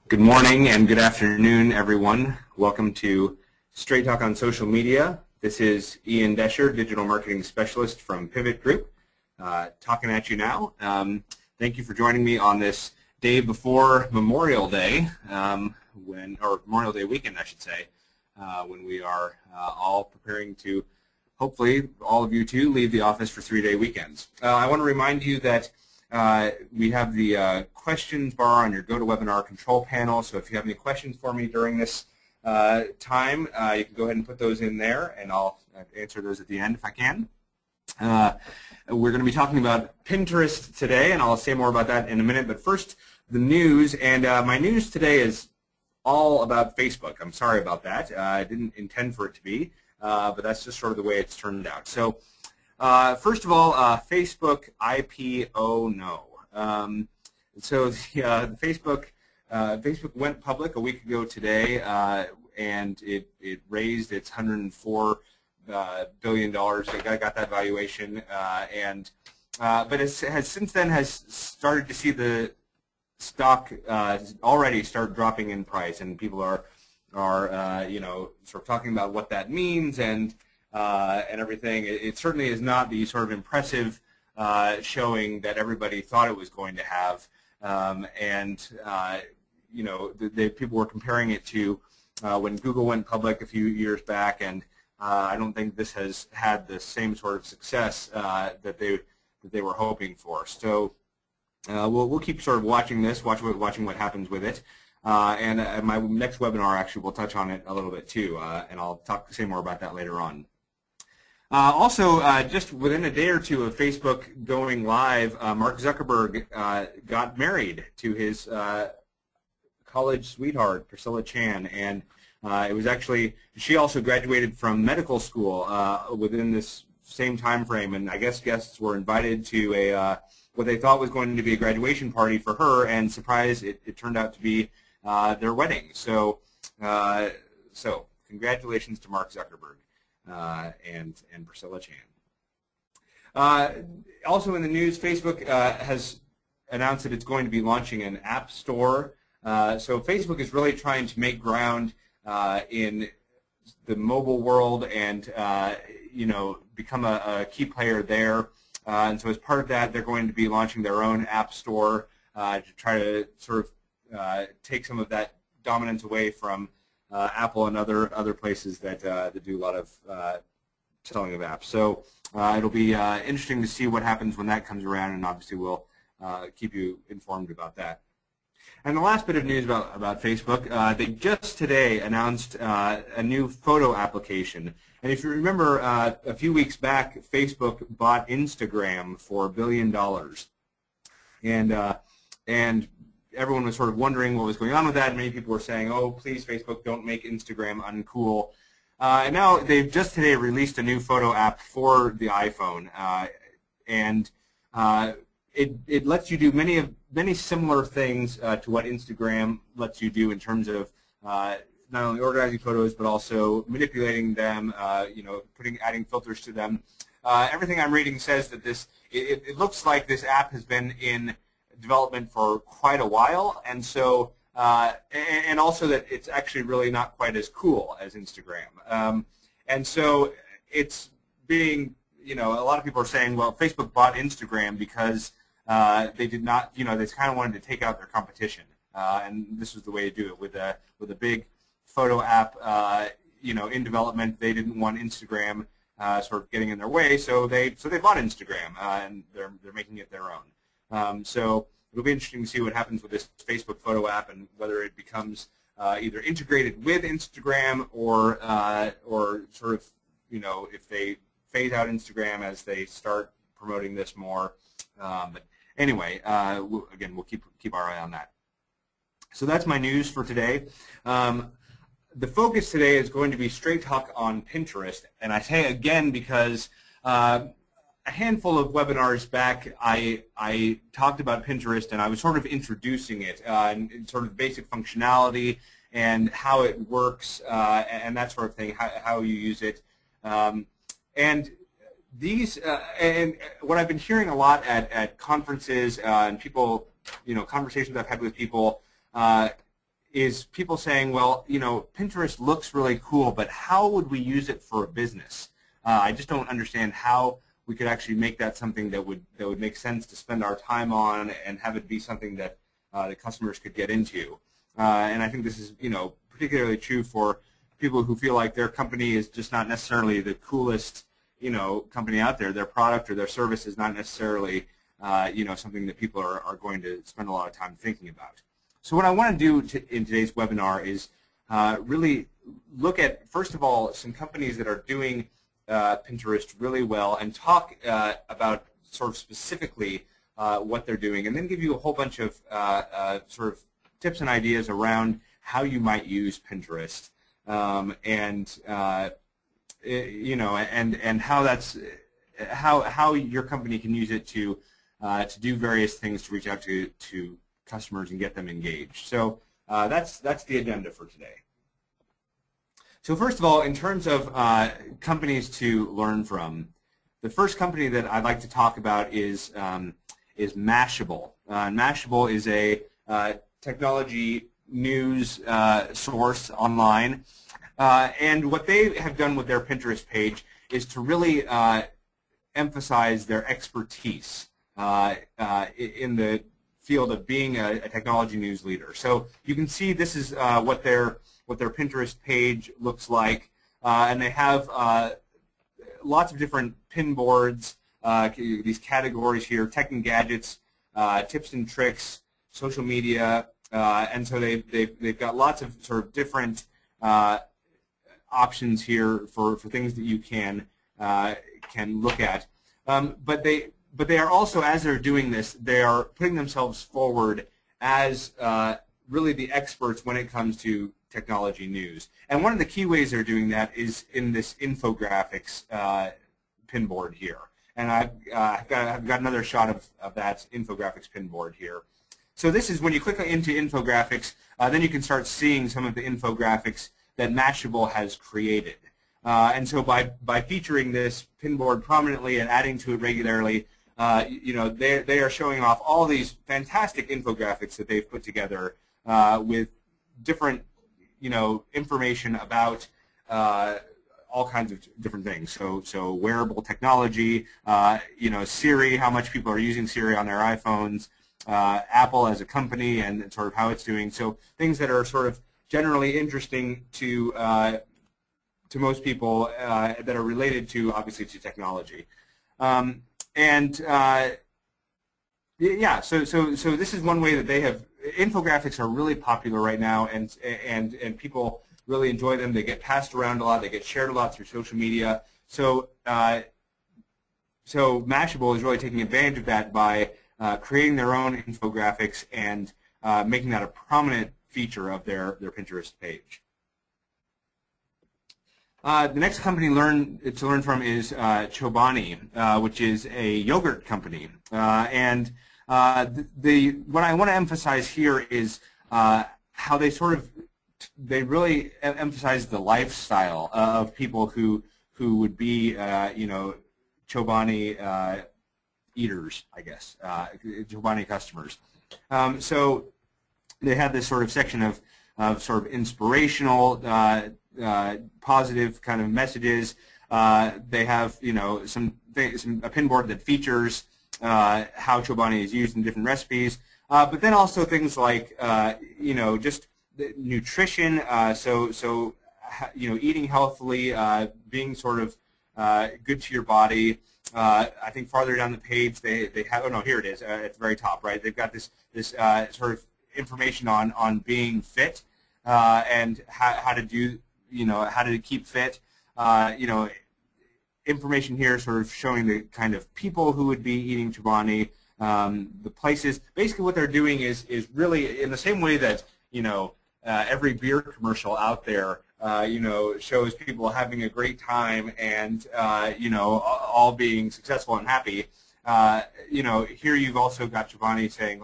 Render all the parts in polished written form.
Good morning and good afternoon, everyone. Welcome to Straight Talk on Social Media. This is Ian Desher, Digital Marketing Specialist from Pivot Group, talking at you now. Thank you for joining me on this day before Memorial Day, or Memorial Day weekend, I should say, when we are all preparing to, hopefully, all of you too, leave the office for 3-day weekends. I want to remind you that we have the questions bar on your GoToWebinar control panel, so if you have any questions for me during this time, you can go ahead and put those in there, and I'll answer those at the end if I can. We're going to be talking about Pinterest today, and I'll say more about that in a minute, but first, the news, and my news today is all about Facebook. I'm sorry about that. I didn't intend for it to be, but that's just sort of the way it's turned out. So. First of all, Facebook IPO no. Facebook went public a week ago today, and it raised its $104 billion. It got that valuation, but it has since then started to see the stock already start dropping in price, and people are sort of talking about what that means and everything. It certainly is not the sort of impressive showing that everybody thought it was going to have, people were comparing it to when Google went public a few years back, and I don't think this has had the same sort of success that they were hoping for. So we'll keep sort of watching this, watching what happens with it. And my next webinar actually will touch on it a little bit too, and I'll say more about that later on. Also, just within a day or two of Facebook going live, Mark Zuckerberg got married to his college sweetheart, Priscilla Chan, and it was actually, she also graduated from medical school within this same time frame, and I guess guests were invited to what they thought was going to be a graduation party for her, and surprise, it turned out to be their wedding. So congratulations to Mark Zuckerberg and Priscilla Chan. Also in the news, Facebook has announced that it's going to be launching an app store. So Facebook is really trying to make ground in the mobile world and become a key player there. And so as part of that, they're going to be launching their own app store to try to sort of take some of that dominance away from Apple and other places that do a lot of selling of apps. So it'll be interesting to see what happens when that comes around, and obviously we'll keep you informed about that. And the last bit of news about Facebook, they just today announced a new photo application. And if you remember, a few weeks back, Facebook bought Instagram for $1 billion. And everyone was sort of wondering what was going on with that. Many people were saying, oh, please, Facebook, don't make Instagram uncool. And now they've just today released a new photo app for the iPhone. It lets you do many similar things to what Instagram lets you do in terms of not only organizing photos, but also manipulating them, adding filters to them. Everything I'm reading says that it looks like this app has been in development for quite a while, and so and also that it's actually really not quite as cool as Instagram. And so it's being, a lot of people are saying, well, Facebook bought Instagram because they did not, they kind of wanted to take out their competition, and this was the way to do it with a big photo app, in development. They didn't want Instagram sort of getting in their way, so they bought Instagram, and they're making it their own. So it'll be interesting to see what happens with this Facebook photo app and whether it becomes either integrated with Instagram or sort of, if they phase out Instagram as they start promoting this more. But anyway, again, we'll keep our eye on that. So that's my news for today. The focus today is going to be Straight Talk on Pinterest, and I say again because a handful of webinars back, I talked about Pinterest, and I was sort of introducing it and sort of basic functionality and how it works and that sort of thing, how you use it. And these and what I've been hearing a lot at conferences and people, conversations I've had with people, is people saying, well, Pinterest looks really cool, but how would we use it for a business? I just don't understand how we could actually make that something that would make sense to spend our time on and have it be something that the customers could get into. And I think this is particularly true for people who feel like their company is just not necessarily the coolest company out there. Their product or their service is not necessarily something that people are going to spend a lot of time thinking about. So what I want to do in today's webinar is really look at, first of all, some companies that are doing Pinterest really well and talk about sort of specifically what they're doing, and then give you a whole bunch of sort of tips and ideas around how you might use Pinterest, and how your company can use it to do various things to reach out to customers and get them engaged. So that's the agenda for today. So first of all, in terms of companies to learn from, the first company that I'd like to talk about is Mashable. Mashable is a technology news source online, and what they have done with their Pinterest page is to really emphasize their expertise in the field of being a technology news leader. So you can see this is what their Pinterest page looks like, and they have lots of different pin boards, these categories here: tech and gadgets, tips and tricks, social media, and so they've got lots of sort of different options here for things that you can look at. But they are also, as they're doing this, they are putting themselves forward as really the experts when it comes to technology news. And one of the key ways they're doing that is in this infographics pin board here. And I've got another shot of that infographics pin board here. So this is when you click into infographics, then you can start seeing some of the infographics that Mashable has created. And so by featuring this pin board prominently and adding to it regularly, they are showing off all these fantastic infographics that they've put together with different information about all kinds of different things. So wearable technology, Siri, how much people are using Siri on their iPhones, Apple as a company and sort of how it's doing. So things that are sort of generally interesting to most people that are related to, obviously, to technology. Yeah, so this is one way that they have. Infographics are really popular right now, and people really enjoy them. They get passed around a lot. They get shared a lot through social media. So Mashable is really taking advantage of that by creating their own infographics and making that a prominent feature of their Pinterest page. The next company to learn from is Chobani, which is a yogurt company. What I want to emphasize here is how they really emphasize the lifestyle of people who would be Chobani eaters, I guess, Chobani customers. So they have this sort of section of sort of inspirational, positive kind of messages. They have a pin board that features how Chobani is used in different recipes, but then also things like just nutrition. So eating healthily, being sort of good to your body. I think farther down the page they have, oh no, here it is at the very top, right? They've got this sort of information on being fit and how to do, how to keep fit. Information here sort of showing the kind of people who would be eating Chobani, the places. Basically what they're doing is really in the same way that, every beer commercial out there, shows people having a great time and, all being successful and happy. Here you've also got Chobani saying,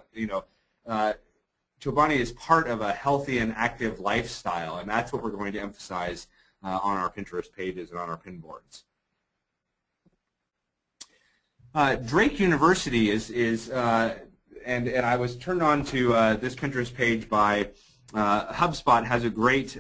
Chobani is part of a healthy and active lifestyle, and that's what we're going to emphasize on our Pinterest pages and on our pin boards. Drake University and I was turned on to this Pinterest page by HubSpot has a great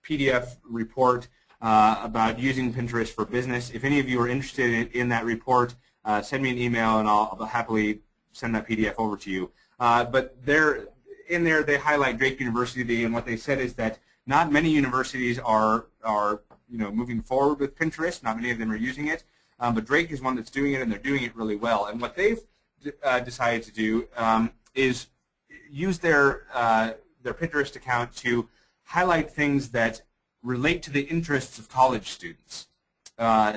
PDF report about using Pinterest for business. If any of you are interested in that report, send me an email and I'll happily send that PDF over to you. But in there they highlight Drake University, and what they said is that not many universities are moving forward with Pinterest. Not many of them are using it, but Drake is one that's doing it, and they're doing it really well. And what they've decided to do is use their Pinterest account to highlight things that relate to the interests of college students.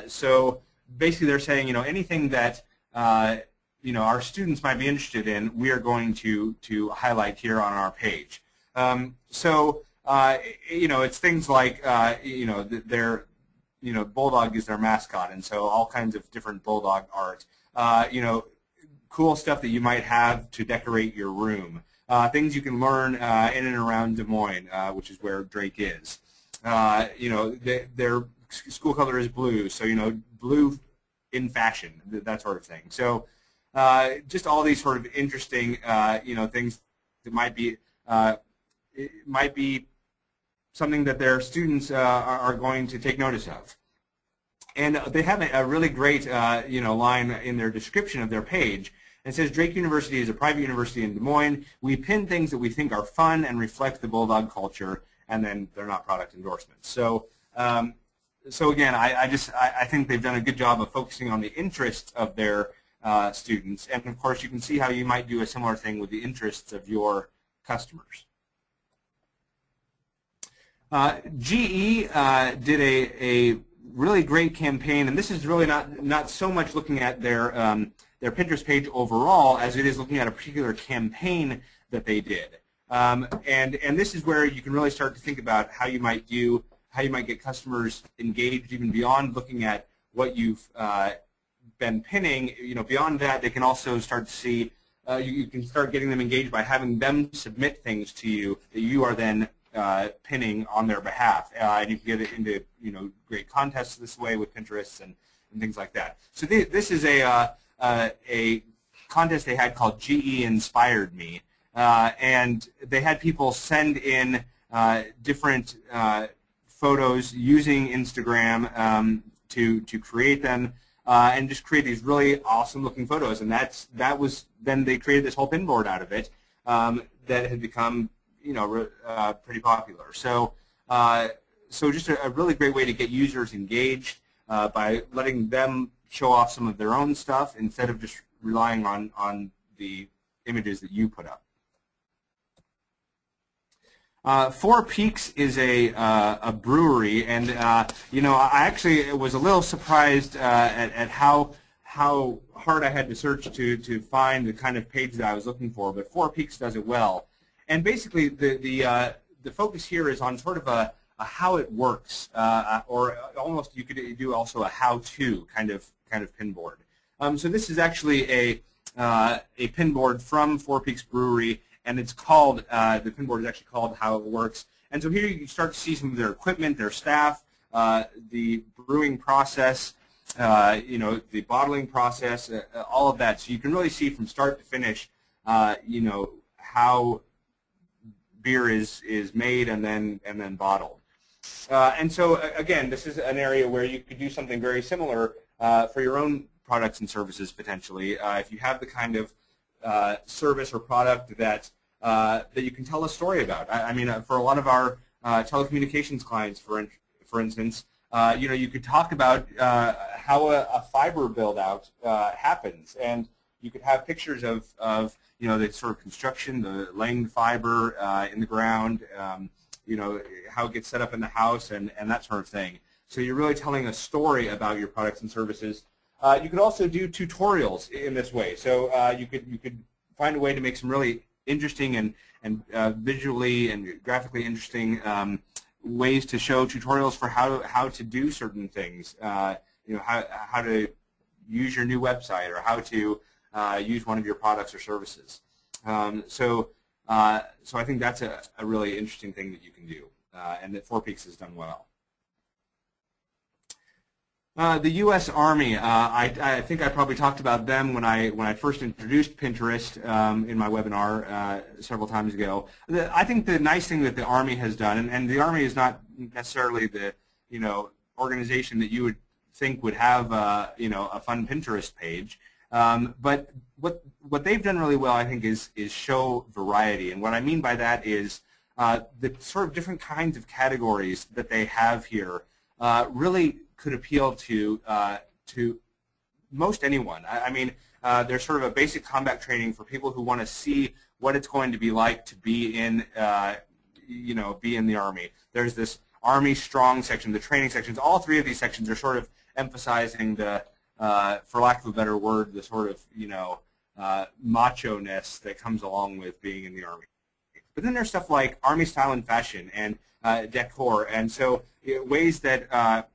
So basically, they're saying, anything that our students might be interested in, we are going to highlight here on our page. It's things like Bulldog is their mascot, and so all kinds of different Bulldog art. Cool stuff that you might have to decorate your room. Things you can learn in and around Des Moines, which is where Drake is. Their school color is blue, so blue in fashion, that sort of thing. So just all these sort of interesting things that might be something that their students are going to take notice of. And they have a really great line in their description of their page. It says, Drake University is a private university in Des Moines. We pin things that we think are fun and reflect the Bulldog culture, and then they're not product endorsements. So again, I think they've done a good job of focusing on the interests of their students. And of course, you can see how you might do a similar thing with the interests of your customers. GE did a really great campaign, and this is really not so much looking at their Pinterest page overall as it is looking at a particular campaign that they did. And this is where you can really start to think about how you might get customers engaged even beyond looking at what you've been pinning. Beyond that, they can also start to see you can start getting them engaged by having them submit things to you that you are then pinning on their behalf, and you can get it into great contests this way with Pinterest and things like that. So this is a contest they had called GE Inspired Me, and they had people send in different photos using Instagram to create them, and just create these really awesome looking photos. And then they created this whole pin board out of it that had become pretty popular. So just a really great way to get users engaged by letting them show off some of their own stuff instead of just relying on the images that you put up. Four Peaks is a brewery, and I actually was a little surprised at how hard I had to search to find the kind of page that I was looking for. But Four Peaks does it well. And basically, the focus here is on sort of a how it works, or almost you could do also a how-to kind of pin board. So this is actually a pin board from Four Peaks Brewery, and it's called the pin board is actually called How It Works. And so here you start to see some of their equipment, their staff, the brewing process, the bottling process, all of that. So you can really see from start to finish, how beer is made and then bottled. And so again, this is an area where you could do something very similar for your own products and services potentially. If you have the kind of service or product that you can tell a story about. I mean, for a lot of our telecommunications clients, for instance, you could talk about how a fiber build out happens, and you could have pictures of the sort of construction, the laying the fiber in the ground, how it gets set up in the house, and that sort of thing. So you're really telling a story about your products and services. You could also do tutorials in this way. So you could find a way to make some really interesting and visually and graphically interesting ways to show tutorials for how to do certain things. How to use your new website, or how to use one of your products or services. So I think that's a really interesting thing that you can do, and that Four Peaks has done well. The U.S. Army. I think I probably talked about them when I first introduced Pinterest in my webinar several times ago. I think the nice thing that the Army has done, and the Army is not necessarily the organization that you would think would have a fun Pinterest page, but what they've done really well, I think, is show variety. And what I mean by that is the sort of different kinds of categories that they have here really could appeal to most anyone. I mean, there's sort of a basic combat training for people who want to see what it's going to be like to be in, be in the Army. There's this Army Strong section, the training sections. All three of these sections are sort of emphasizing the, for lack of a better word, the sort of macho-ness that comes along with being in the Army. But then there's stuff like Army Style and Fashion and decor, and so ways that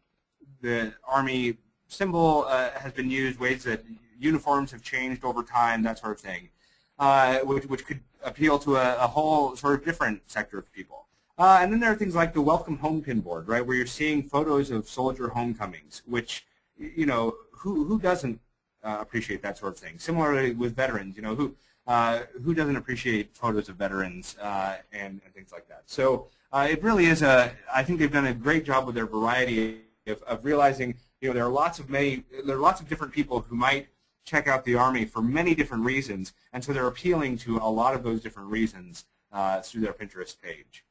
the Army symbol has been used, ways that uniforms have changed over time, that sort of thing, which could appeal to a whole sort of different sector of people. And then there are things like the Welcome Home pin board, right, where you're seeing photos of soldier homecomings, which, who doesn't appreciate that sort of thing? Similarly with veterans, who doesn't appreciate photos of veterans and things like that? So it really is I think they've done a great job with their variety of realizing, there are lots of different people who might check out the Army for many different reasons, and so they're appealing to a lot of those different reasons through their Pinterest page.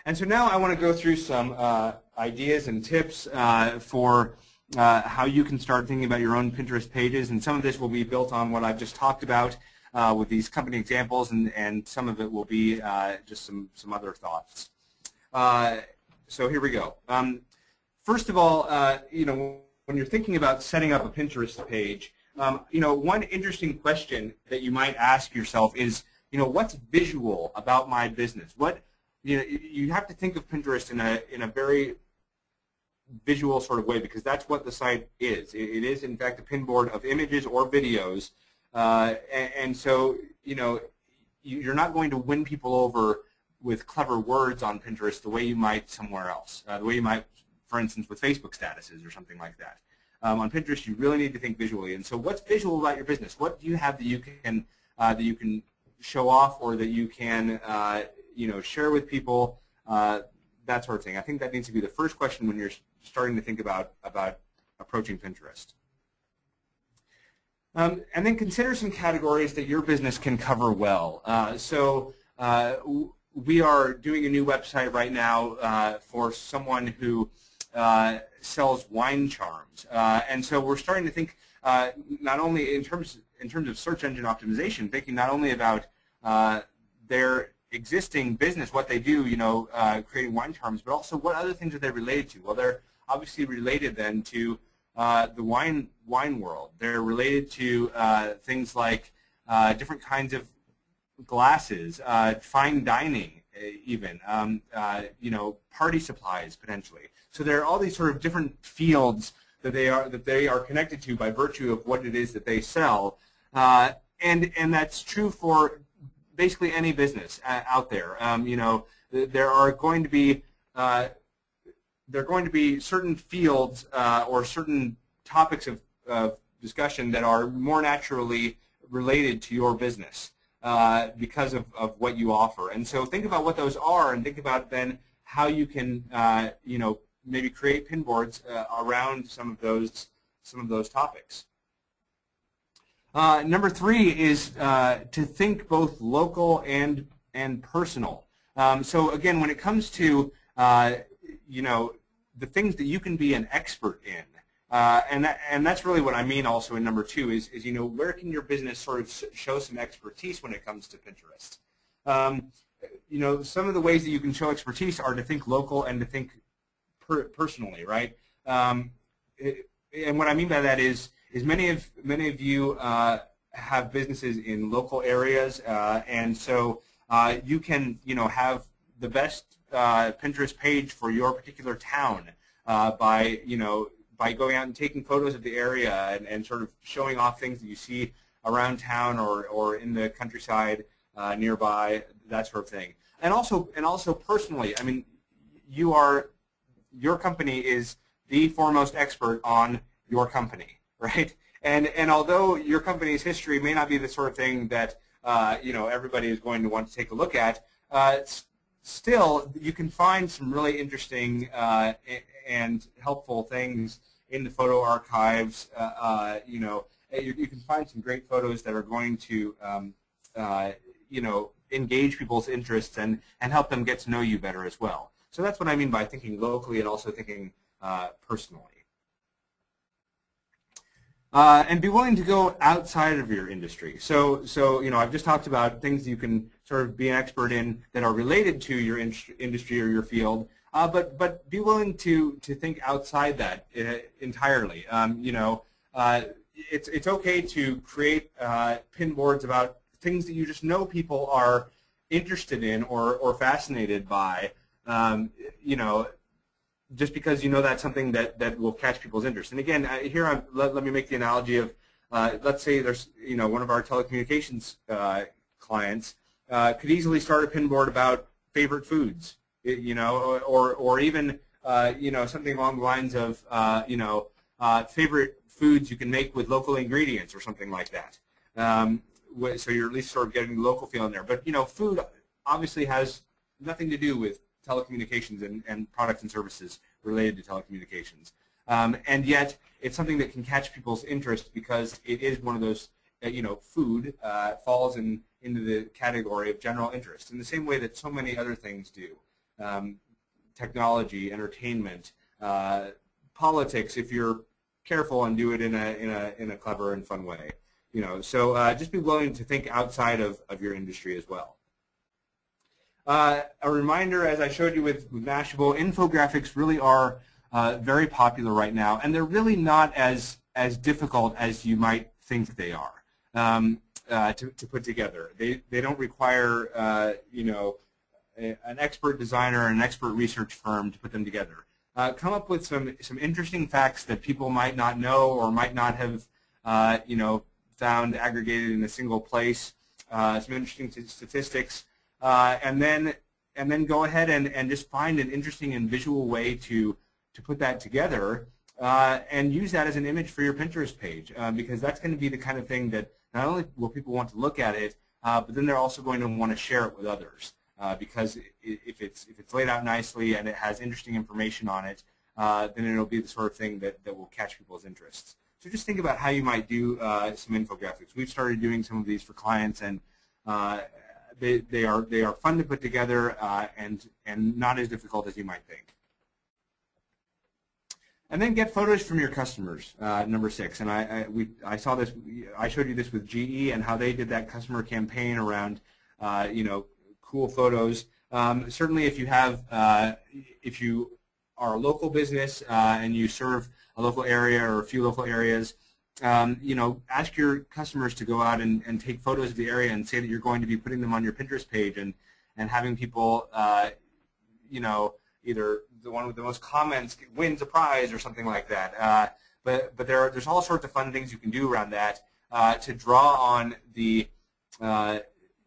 And so now I want to go through some ideas and tips for how you can start thinking about your own Pinterest pages, and some of this will be built on what I've just talked about with these company examples, and some of it will be just some other thoughts. So here we go. First of all, when you're thinking about setting up a Pinterest page, one interesting question that you might ask yourself is, what's visual about my business? You have to think of Pinterest in a very visual sort of way, because that's what the site is. It is, in fact, a pin board of images or videos, and so you're not going to win people over with clever words on Pinterest the way you might somewhere else, the way you might, for instance, with Facebook statuses or something like that. On Pinterest, you really need to think visually. And so, what's visual about your business? What do you have that you can show off, or that you can share with people? That sort of thing. I think that needs to be the first question when you're starting to think about approaching Pinterest. And then consider some categories that your business can cover well. We are doing a new website right now for someone who sells wine charms, and so we're starting to think not only in terms of search engine optimization, thinking not only about their existing business, what they do, creating wine charms, but also what other things are they related to? Well, they're obviously related then to the wine world. They're related to things like different kinds of glasses, fine dining, even party supplies potentially. So there are all these sort of different fields that they are connected to by virtue of what it is that they sell, and that's true for basically any business out there. There are going to be certain fields or certain topics of discussion that are more naturally related to your business because of what you offer. And so think about what those are, and think about then how you can maybe create pin boards around some of those topics. Number 3 is to think both local and personal. So again, when it comes to the things that you can be an expert in, and that's really what I mean also in number 2 is where can your business sort of show some expertise when it comes to Pinterest? Some of the ways that you can show expertise are to think local and to think personally, right? And what I mean by that is many of you have businesses in local areas, and so you can have the best Pinterest page for your particular town by going out and taking photos of the area and sort of showing off things that you see around town or in the countryside nearby, that sort of thing. And also personally, I mean, you are your company is the foremost expert on your company, right? And although your company's history may not be the sort of thing that everybody is going to want to take a look at, still you can find some really interesting and helpful things in the photo archives. You can find some great photos that are going to engage people's interests and help them get to know you better as well. So that's what I mean by thinking locally and also thinking personally. And be willing to go outside of your industry. So I've just talked about things you can sort of be an expert in that are related to your industry or your field, but be willing to think outside that entirely. It's okay to create pin boards about things that you just know people are interested in or fascinated by. Just because that's something that will catch people's interest. And again, here let me make the analogy of, let's say there's one of our telecommunications clients could easily start a pin board about favorite foods, or even something along the lines of favorite foods you can make with local ingredients or something like that. So you're at least sort of getting the local feel in there. But food obviously has nothing to do with telecommunications and products and services related to telecommunications. And yet, it's something that can catch people's interest because it is one of those, food falls into the category of general interest in the same way that so many other things do. Technology, entertainment, politics, if you're careful and do it in a clever and fun way. So just be willing to think outside of your industry as well. A reminder, as I showed you with Mashable, infographics really are very popular right now, and they're really not as difficult as you might think they are to put together. They don't require an expert designer and an expert research firm to put them together. Come up with some interesting facts that people might not know or might not have found aggregated in a single place. Some interesting statistics. And then go ahead and just find an interesting and visual way to put that together and use that as an image for your Pinterest page, because that's going to be the kind of thing that not only will people want to look at it, but then they're also going to want to share it with others, because if it's laid out nicely and it has interesting information on it, then it'll be the sort of thing that will catch people's interests. So just think about how you might do some infographics. We've started doing some of these for clients, and they are fun to put together and not as difficult as you might think. And then get photos from your customers, number 6. And I saw this. I showed you this with GE and how they did that customer campaign around cool photos. Certainly, if you are a local business and you serve a local area or a few local areas, ask your customers to go out and take photos of the area and say that you're going to be putting them on your Pinterest page and having people, either the one with the most comments wins a prize or something like that. But there's all sorts of fun things you can do around that to draw on the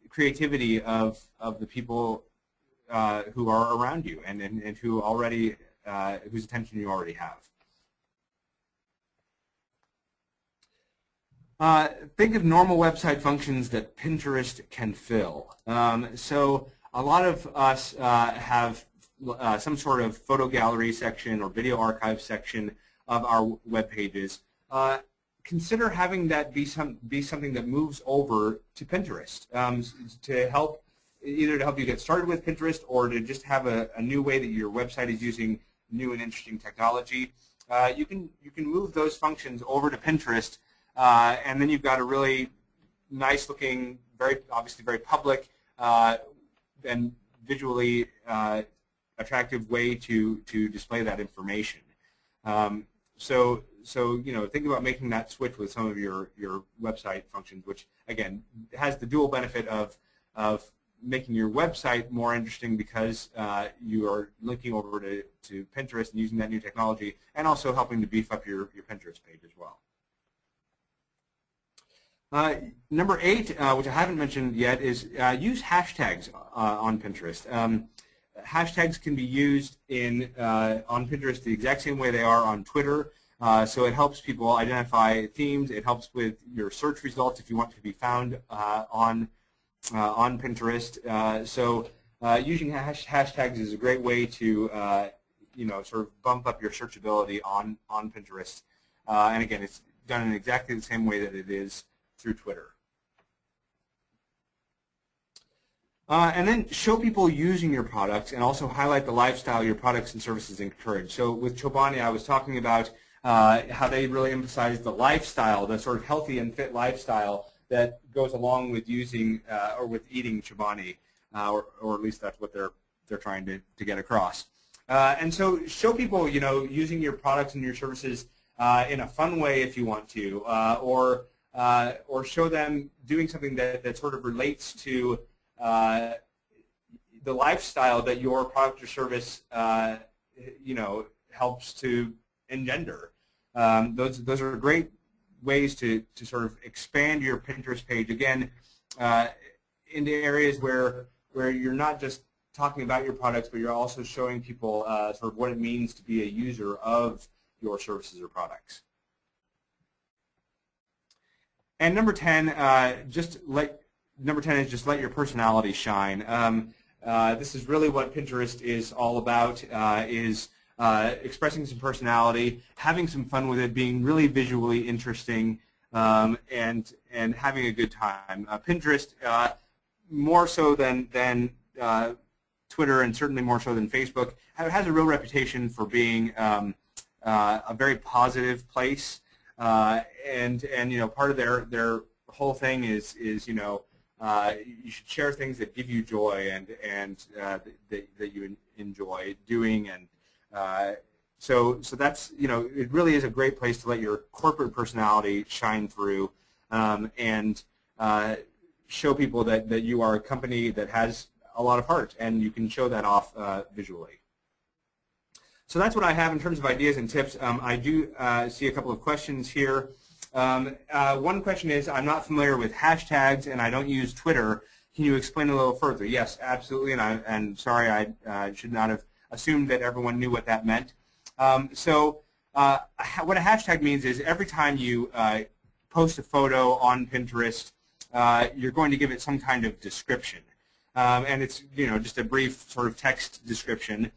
creativity of the people who are around you and who already whose attention you already have. Think of normal website functions that Pinterest can fill. So a lot of us have some sort of photo gallery section or video archive section of our web pages. Consider having that be something that moves over to Pinterest to help you get started with Pinterest or to just have a new way that your website is using new and interesting technology. You can move those functions over to Pinterest. And then you've got a really nice-looking, obviously very public and visually attractive way to display that information. So think about making that switch with some of your website functions, which again has the dual benefit of making your website more interesting because you are linking over to Pinterest and using that new technology, and also helping to beef up your Pinterest page as well. Number 8, which I haven't mentioned yet, is use hashtags on Pinterest. hashtags can be used on Pinterest the exact same way they are on Twitter. So it helps people identify themes. It helps with your search results if you want to be found on Pinterest. So using hashtags is a great way to sort of bump up your searchability on Pinterest. And again, it's done in exactly the same way that it is through Twitter. And then show people using your products and also highlight the lifestyle your products and services encourage. So with Chobani, I was talking about how they really emphasize the lifestyle, the sort of healthy and fit lifestyle that goes along with using or with eating Chobani, or at least that's what they're trying to get across. And so show people, using your products and your services in a fun way if you want to, or show them doing something that sort of relates to the lifestyle that your product or service, helps to engender. Those are great ways to sort of expand your Pinterest page, again, into areas where you're not just talking about your products, but you're also showing people sort of what it means to be a user of your services or products. And number 10, Number 10 is just let your personality shine. This is really what Pinterest is all about, is expressing some personality, having some fun with it, being really visually interesting, and having a good time. Pinterest, more so than Twitter, and certainly more so than Facebook, has a real reputation for being a very positive place, and part of their whole thing is you should share things that give you joy and that you enjoy doing, and so that's it really is a great place to let your corporate personality shine through, and show people that you are a company that has a lot of heart, and you can show that off visually. So that's what I have in terms of ideas and tips. I do see a couple of questions here. One question is, I'm not familiar with hashtags and I don't use Twitter. Can you explain a little further? Yes, absolutely, and sorry, I should not have assumed that everyone knew what that meant. So what a hashtag means is every time you post a photo on Pinterest, you're going to give it some kind of description. And it's just a brief sort of text description.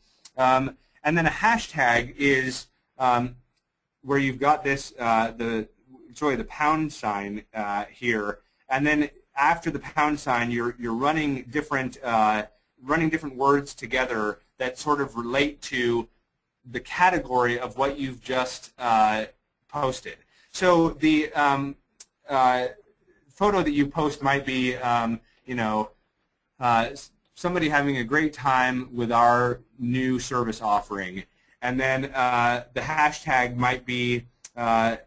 And then a hashtag is where you've got this, the pound sign here, and then after the pound sign, you're running different words together that sort of relate to the category of what you've just posted. So the photo that you post might be, somebody having a great time with our new service offering, and then the hashtag might be KM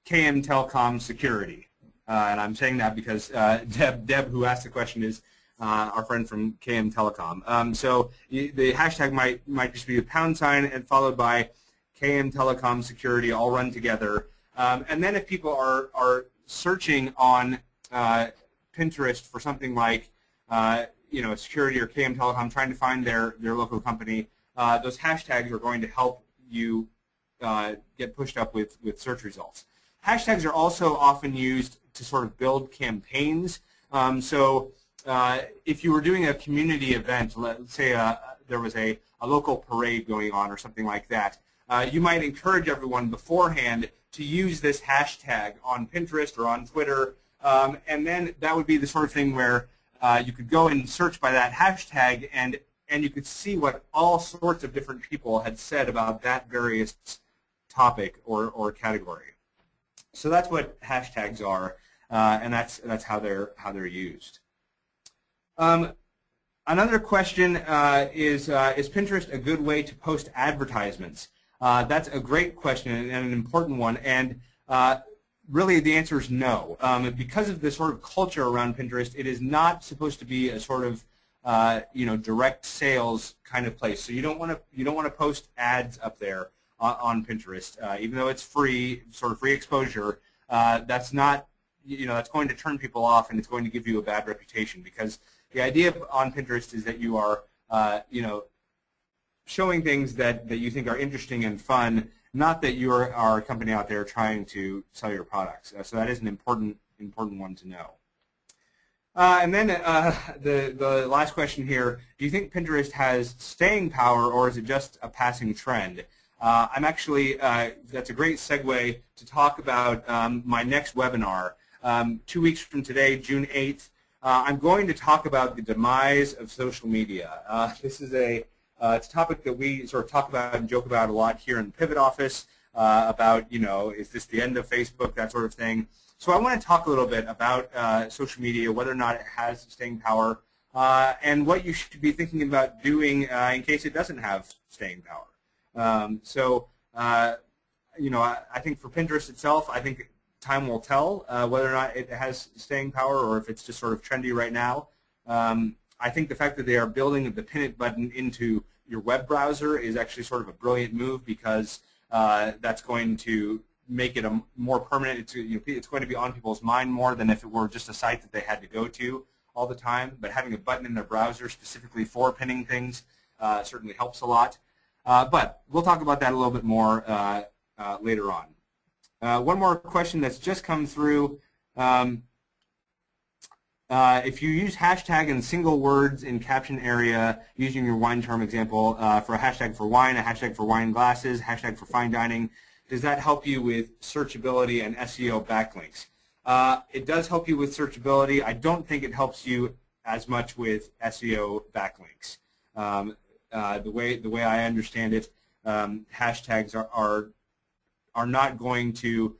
Telecom Security, and I'm saying that because Deb, who asked the question, is our friend from KM Telecom. So the hashtag might just be a pound sign and followed by KM Telecom Security, all run together. And then if people are searching on Pinterest for something like security or KM Telecom, trying to find their local company, those hashtags are going to help you get pushed up with search results. Hashtags are also often used to sort of build campaigns. So if you were doing a community event, let's say there was a local parade going on or something like that, you might encourage everyone beforehand to use this hashtag on Pinterest or on Twitter, and then that would be the sort of thing where you could go and search by that hashtag, and you could see what all sorts of different people had said about that various topic or category. So that's what hashtags are, and that's how they're used. Another question is Pinterest a good way to post advertisements? That's a great question and an important one, and really the answer is no. Because of the sort of culture around Pinterest, it is not supposed to be a sort of direct sales kind of place. So you don't want to post ads up there on Pinterest, even though it's free, sort of free exposure. That's not, that's going to turn people off, and it's going to give you a bad reputation, because the idea on Pinterest is that you are showing things that you think are interesting and fun, not that you are a company out there trying to sell your products. So that is an important one to know. And then the last question here, do you think Pinterest has staying power, or is it just a passing trend? I'm actually, that's a great segue to talk about my next webinar. 2 weeks from today, June 8th, I'm going to talk about the demise of social media. This is it's a topic that we sort of talk about and joke about a lot here in the Pivot office about, is this the end of Facebook, that sort of thing. So I want to talk a little bit about social media, whether or not it has staying power, and what you should be thinking about doing in case it doesn't have staying power. I think for Pinterest itself, I think time will tell whether or not it has staying power or if it's just sort of trendy right now. I think the fact that they are building the Pin It button into your web browser is actually sort of a brilliant move, because that's going to make it a more permanent. It's going to be on people's mind more than if it were just a site that they had to go to all the time. But having a button in their browser specifically for pinning things certainly helps a lot. But we'll talk about that a little bit more later on. One more question that's just come through. If you use hashtag and single words in caption area, using your wine term example, for a hashtag for wine, a hashtag for wine glasses, hashtag for fine dining, does that help you with searchability and SEO backlinks? It does help you with searchability. I don't think it helps you as much with SEO backlinks. The way I understand it, hashtags are not going to,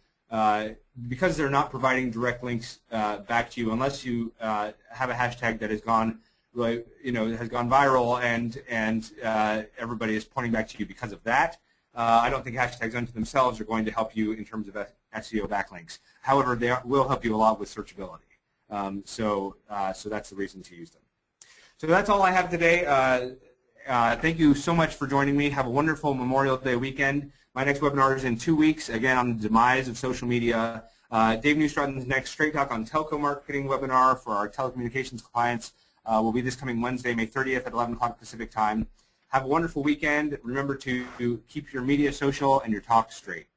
because they're not providing direct links back to you, unless you have a hashtag that has gone has gone viral and everybody is pointing back to you because of that. I don't think hashtags unto themselves are going to help you in terms of SEO backlinks. However, they will help you a lot with searchability. So that's the reason to use them. So that's all I have today. Thank you so much for joining me. Have a wonderful Memorial Day weekend. My next webinar is in 2 weeks, again, on the demise of social media. Dave Neustrauten's next Straight Talk on Telco Marketing webinar for our telecommunications clients will be this coming Wednesday, May 30th at 11 o'clock Pacific time. Have a wonderful weekend. Remember to keep your media social and your talk straight.